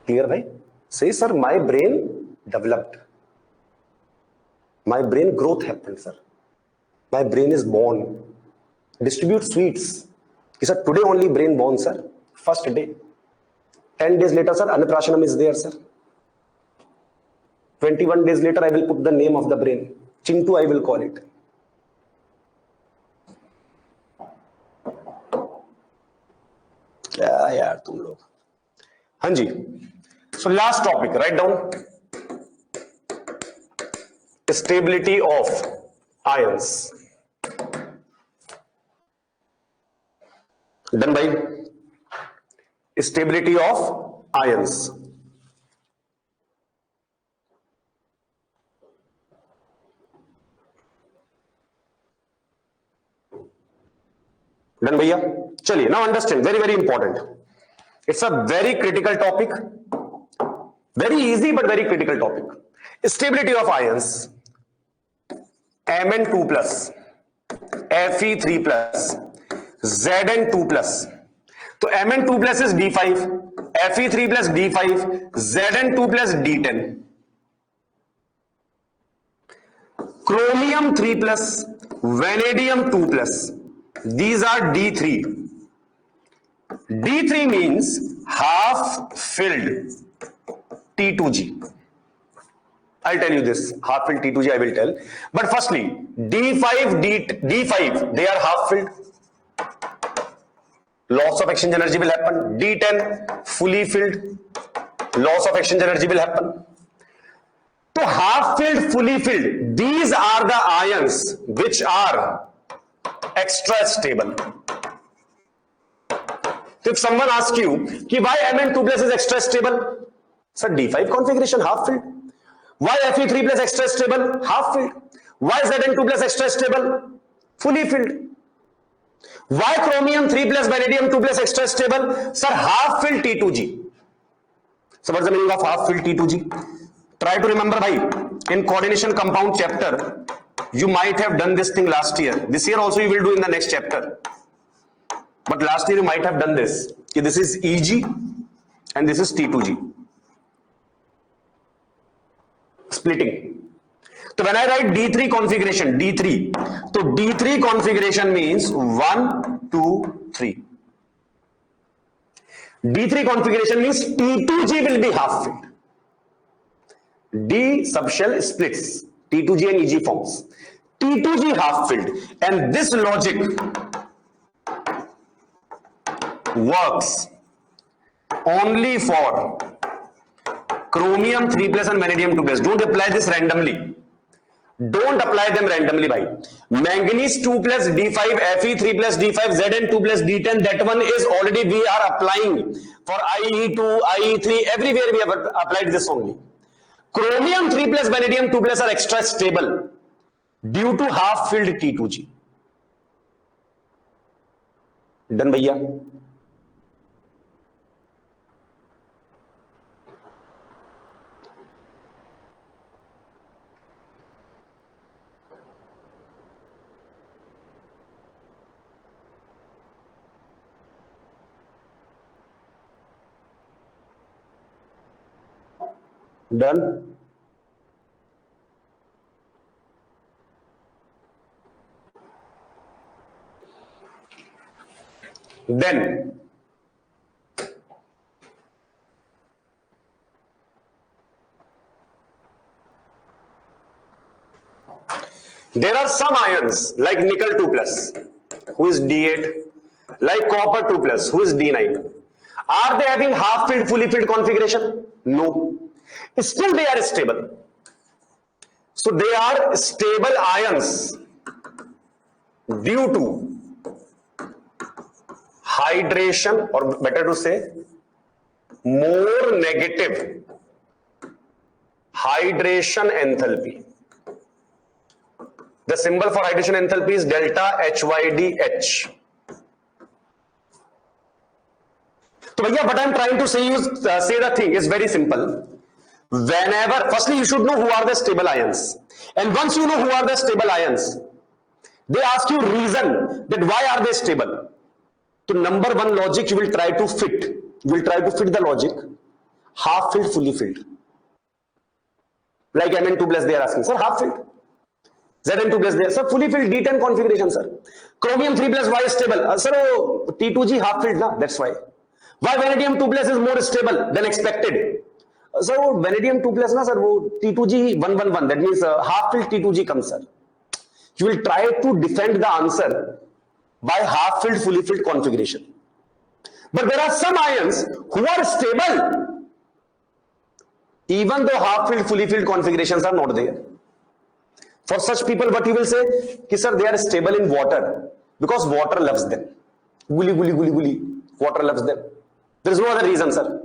Clear, bhai? Say, sir, my brain developed. My brain growth happened, sir. My brain is born. Distribute sweets. He said, today only brain born, sir. First day. 10 days later, sir, Anaprashanam is there, sir. 21 days later, I will put the name of the brain. Chintu, I will call it. क्या यार तुम लोग. हाँ जी. So last topic, write down. Stability of ions. Done by stability of ions. Done भैया. चलिए, now understand, very important. It's a very critical topic. Very easy but very critical topic. Stability of ions. Mn2 plus, Fe3 plus, Zn2 plus. So Mn2 plus is D5, Fe3 plus D5, Zn2 plus D10. Chromium 3 plus, vanadium 2 plus. These are D3. D3 means half filled T2G. I'll tell you this, half filled T2G I will tell. But firstly, D5, they are half filled. Loss of exchange energy will happen. D10, fully filled. Loss of exchange energy will happen. So half filled, fully filled, these are the ions which are extra stable. So if someone asks you, why Mn2 plus is extra stable? Sir, D5 configuration, half filled. Why Fe3 plus extra stable? Half filled. Why Zn2 plus extra stable? Fully filled. Why chromium 3 plus vanadium 2 plus extra stable? Sir, half filled T2G. So what's the meaning of half filled T2G? Try to remember, bhai, in coordination compound chapter, you might have done this thing last year. This year also you will do in the next chapter. But last year you might have done this. This is EG and this is T2G. Splitting. So when I write D3 configuration, D3, so D3 configuration means 1, 2, 3. D3 configuration means T2G will be half filled. D subshell splits, T2G and EG forms. T2G half filled, and this logic works only for chromium 3 plus and vanadium 2 plus. Don't apply this randomly. Don't apply them randomly, bhai. Manganese 2 plus D5, Fe3 plus D5, Zn2 plus D10, that one is already we are applying for IE2, IE3, everywhere we have applied this only. Chromium 3 plus vanadium 2 plus are extra stable due to half filled T2G. Done, bhaiya? Done. Then there are some ions like nickel 2 plus, who is D8, like copper 2 plus, who is D9. Are they having half filled, fully filled configuration? No. Still they are stable. So they are stable ions due to hydration, or better to say more negative hydration enthalpy. The symbol for hydration enthalpy is delta HYDH. So भैया, what I am trying to say the thing is very simple. Whenever, firstly you should know who are the stable ions, and once you know who are the stable ions, they ask you reason that why are they stable. So number one logic you will try to fit. You will try to fit the logic half filled, fully filled. Like Mn2 plus, they are asking, sir, half filled. Zn2 plus, there, sir, fully filled D10 configuration, sir. Chromium 3 plus, why is stable? Sir, T2G half filled, na? That's why. Why vanadium 2 plus is more stable than expected? Sir, vanadium 2 plus, na, sir, T2G 111, that means half filled T2G comes, sir. You will try to defend the answer by half filled, fully filled configuration. But there are some ions who are stable even though half filled, fully filled configurations are not there. For such people, what you will say, ki sir, they are stable in water because water loves them. Guli, guli, guli, guli. Water loves them. There is no other reason, sir.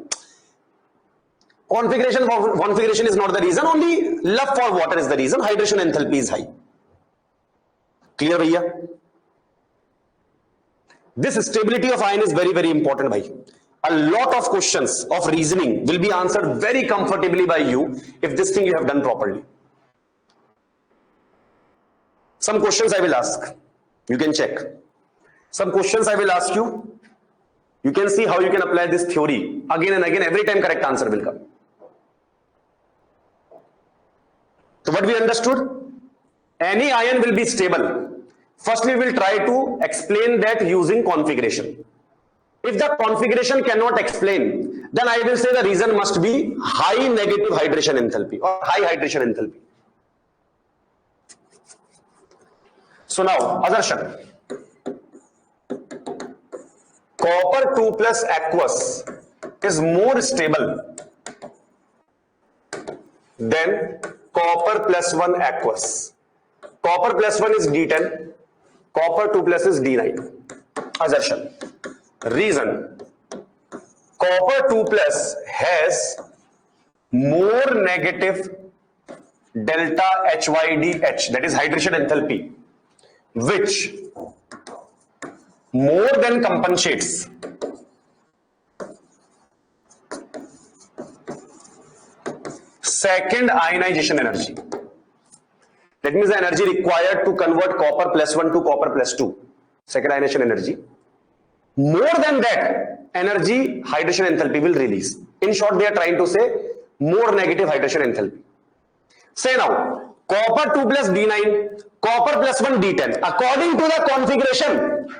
Configuration is not the reason. Only love for water is the reason. Hydration enthalpy is high. Clear, bhaiya? This stability of ion is very, very important, bhai. A lot of questions of reasoning will be answered very comfortably by you if this thing you have done properly. Some questions I will ask. You can check. Some questions I will ask you. You can see how you can apply this theory again and again. Every time correct answer will come. So what we understood? Any ion will be stable. Firstly, we will try to explain that using configuration. If the configuration cannot explain, then I will say the reason must be high negative hydration enthalpy or high hydration enthalpy. So now, assertion. Copper 2 plus aqueous is more stable than copper plus 1 aqueous. Copper plus 1 is D10, copper 2 plus is D9. Assertion. Reason. Copper 2 plus has more negative delta HYDH, that is hydration enthalpy, which more than compensates second ionization energy. That means the energy required to convert copper plus 1 to copper plus 2, second ionization energy. More than that energy hydration enthalpy will release. In short, they are trying to say more negative hydration enthalpy. Say now, copper 2 plus D9, copper plus 1 D10. According to the configuration,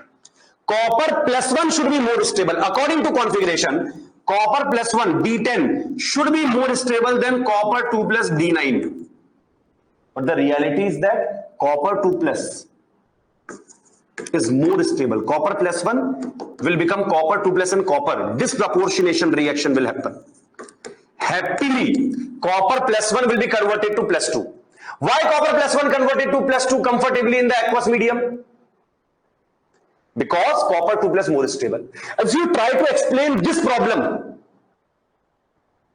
copper plus 1 should be more stable. According to configuration, copper plus 1 D10 should be more stable than copper 2 plus D9. But the reality is that copper 2 plus is more stable. Copper plus 1 will become copper 2 plus and copper. Disproportionation reaction will happen. Happily, copper plus 1 will be converted to plus 2. Why copper plus 1 converted to plus 2 comfortably in the aqueous medium? Because copper 2 plus more stable. If you try to explain this problem,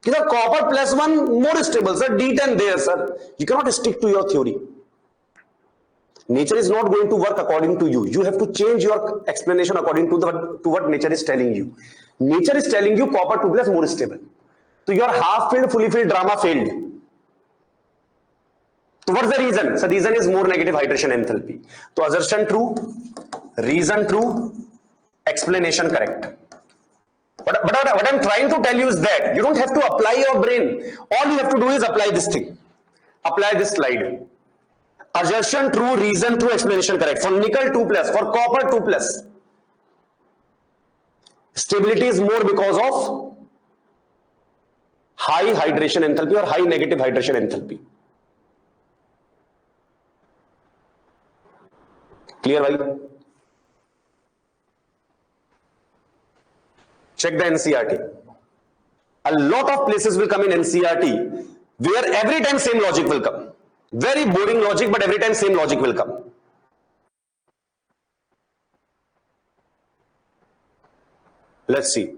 copper plus 1 more stable, sir, D10 there, sir. You cannot stick to your theory. Nature is not going to work according to you. You have to change your explanation according to what nature is telling you. Nature is telling you copper 2 plus more stable. So your half filled, fully filled drama failed. So what's the reason? So reason is more negative hydration enthalpy. So assertion true, reason true, explanation correct. But what I'm trying to tell you is that you don't have to apply your brain. All you have to do is apply this thing. Apply this slide. Assertion true, reason true, explanation correct. For nickel 2 plus, for copper 2 plus, stability is more because of high hydration enthalpy or high negative hydration enthalpy. Clear, right? Check the NCERT. A lot of places will come in NCERT where every time same logic will come. Very boring logic, but every time same logic will come. Let's see.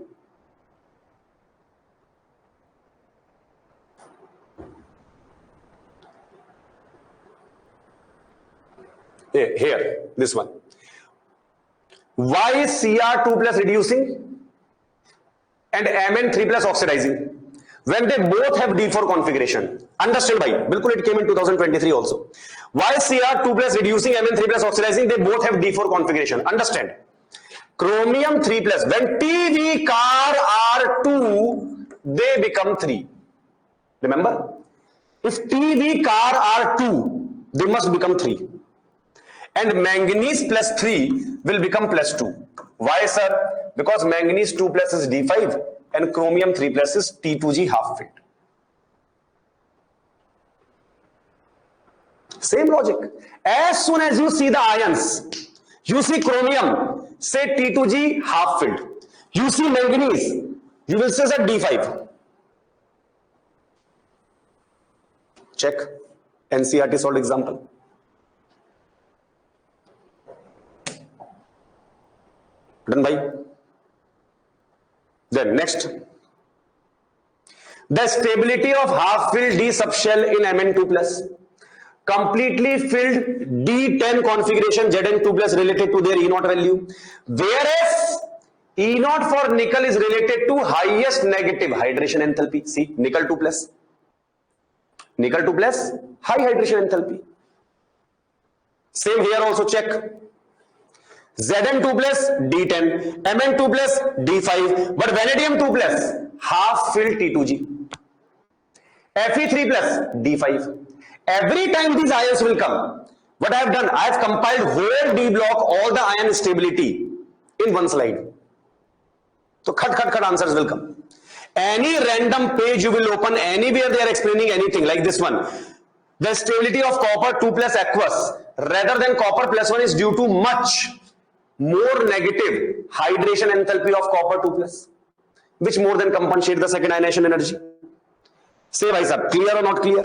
Here, this one. Why is Cr2 plus reducing and Mn3 plus oxidizing when they both have D4 configuration? Understand bhai, bilkul it came in 2023 also. Why is Cr2 plus reducing, Mn3 plus oxidizing? They both have D4 configuration. Understand. Chromium 3 plus, when TV car are 2, they become 3. Remember? If TV car are 2, they must become 3. And manganese plus 3 will become plus 2. Why, sir? Because manganese 2 plus is D5 and chromium 3 plus is T2G half filled. Same logic. As soon as you see the ions, you see chromium, say T2G half filled. You see manganese, you will say that D5. Check. NCERT solved example. Done by. Then next, the stability of half-filled D subshell in Mn2 plus, completely filled D10 configuration Zn2 plus related to their E0 value, whereas E0 for nickel is related to highest negative hydration enthalpy. See, nickel 2 plus, high hydration enthalpy. Same here also, check. Zn2 plus D10, Mn2 plus D5, but vanadium 2 plus half filled T2G, Fe3 plus D5. Every time these ions will come, what I have done, I have compiled whole D block, all the ion stability in one slide. So cut answers will come. Any random page you will open, anywhere they are explaining anything like this one. The stability of copper 2 plus aqueous rather than copper plus 1 is due to much more negative hydration enthalpy of copper 2 plus, which more than compensate the second ionization energy. Say bhai sab, clear or not clear?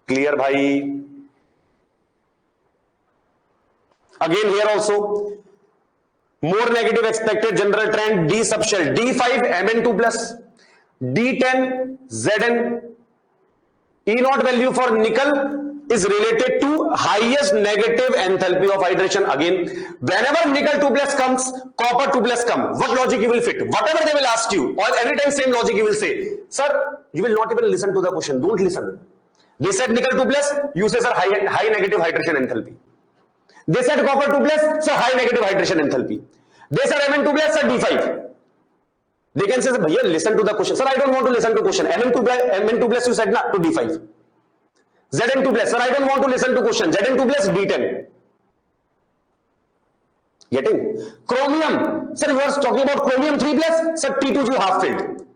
Clear bhai. Again here also, more negative expected general trend D subshell, D5 Mn2 plus, D10 Zn, E0 value for nickel is related to highest negative enthalpy of hydration. Again, whenever nickel 2 plus comes, copper 2 plus come, what logic you will fit? Whatever they will ask you, or every time same logic you will say, sir, you will not even listen to the question. Don't listen. They said nickel 2 plus, you say sir high negative hydration enthalpy. They said copper 2 plus, sir high negative hydration enthalpy. They said Mn2 plus, sir D5. They can say, bhaiya, listen to the question. Sir, I don't want to listen to question. Mn2 plus you said na, to D5. Zn2 plus, sir, I don't want to listen to question. Zn2 plus D10. Getting? Chromium, sir, you are talking about chromium 3 plus, sir, T2G half filled.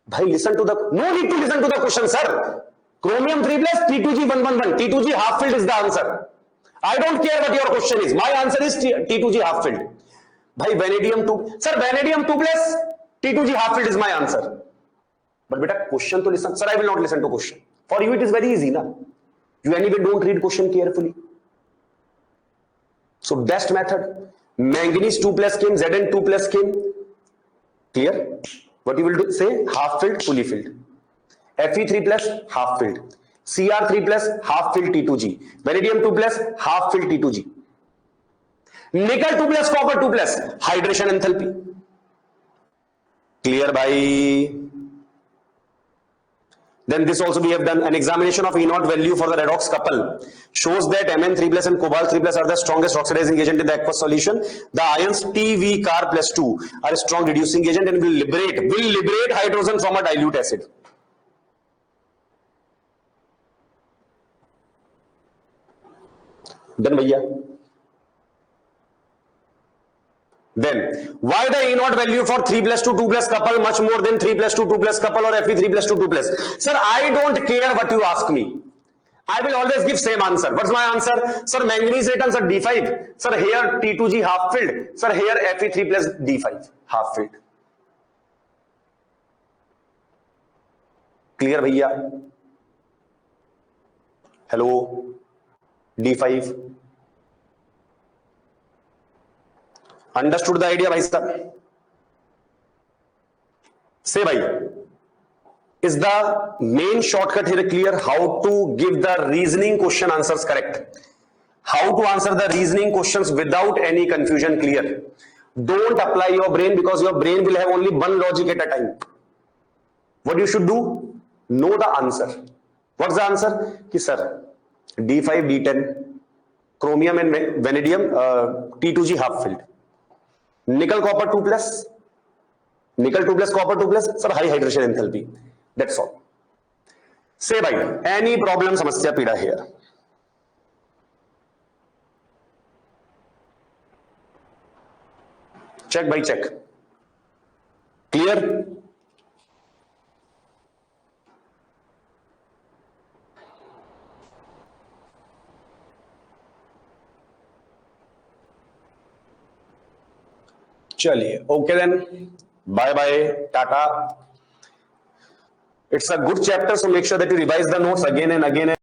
Bhai, listen to the, no need to listen to the question, sir. Chromium 3 plus, T2G 111. T2G half filled is the answer. I don't care what your question is. My answer is T2G half filled. Bhai, vanadium 2, sir, vanadium 2 plus, T2G half filled is my answer. But beta, question to listen. Sir, I will not listen to question. For you, it is very easy, na? You anyway don't read question carefully. So best method, manganese 2 plus came, Zn 2 plus came. Clear? What you will do? Say half filled, fully filled. Fe3 plus half filled. Cr3 plus half filled T2G. Vanadium 2 plus half filled T2G. Nickel 2 plus copper 2 plus hydration enthalpy. Clear by? Then this also we have done an examination of E0 value for the redox couple. Shows that Mn3 plus and cobalt 3 plus are the strongest oxidizing agent in the aqueous solution. The ions TV car plus 2 are a strong reducing agent and will liberate hydrogen from a dilute acid. Done bhaiya. Then, why the E0 value for 3 plus 2, 2 plus couple much more than 3 plus 2, 2 plus couple or Fe3 plus 2, 2 plus? Sir, I don't care what you ask me. I will always give same answer. What's my answer? Sir, manganese returns are D5. Sir, here T2G half filled. Sir, here Fe3 plus D5 half filled. Clear भैया? Hello, D5 understood the idea भाई साहब? से भाई, is the main shortcut here clear? How to give the reasoning question answers correct? How to answer the reasoning questions without any confusion clear? Don't apply your brain, because your brain will have only one logic at a time. What you should do? Know the answer. What's the answer? Ki sir, D5, D10, chromium and vanadium, T2G half filled. Nickel copper 2 plus, nickel 2 plus, copper 2 plus, sir high hydration enthalpy. That's all. Say bhai, any problem, samasya, pida here? Check bhai, check. Clear? चलिए, okay then. Bye bye, tata. It's a good chapter, so make sure that you revise the notes again and again.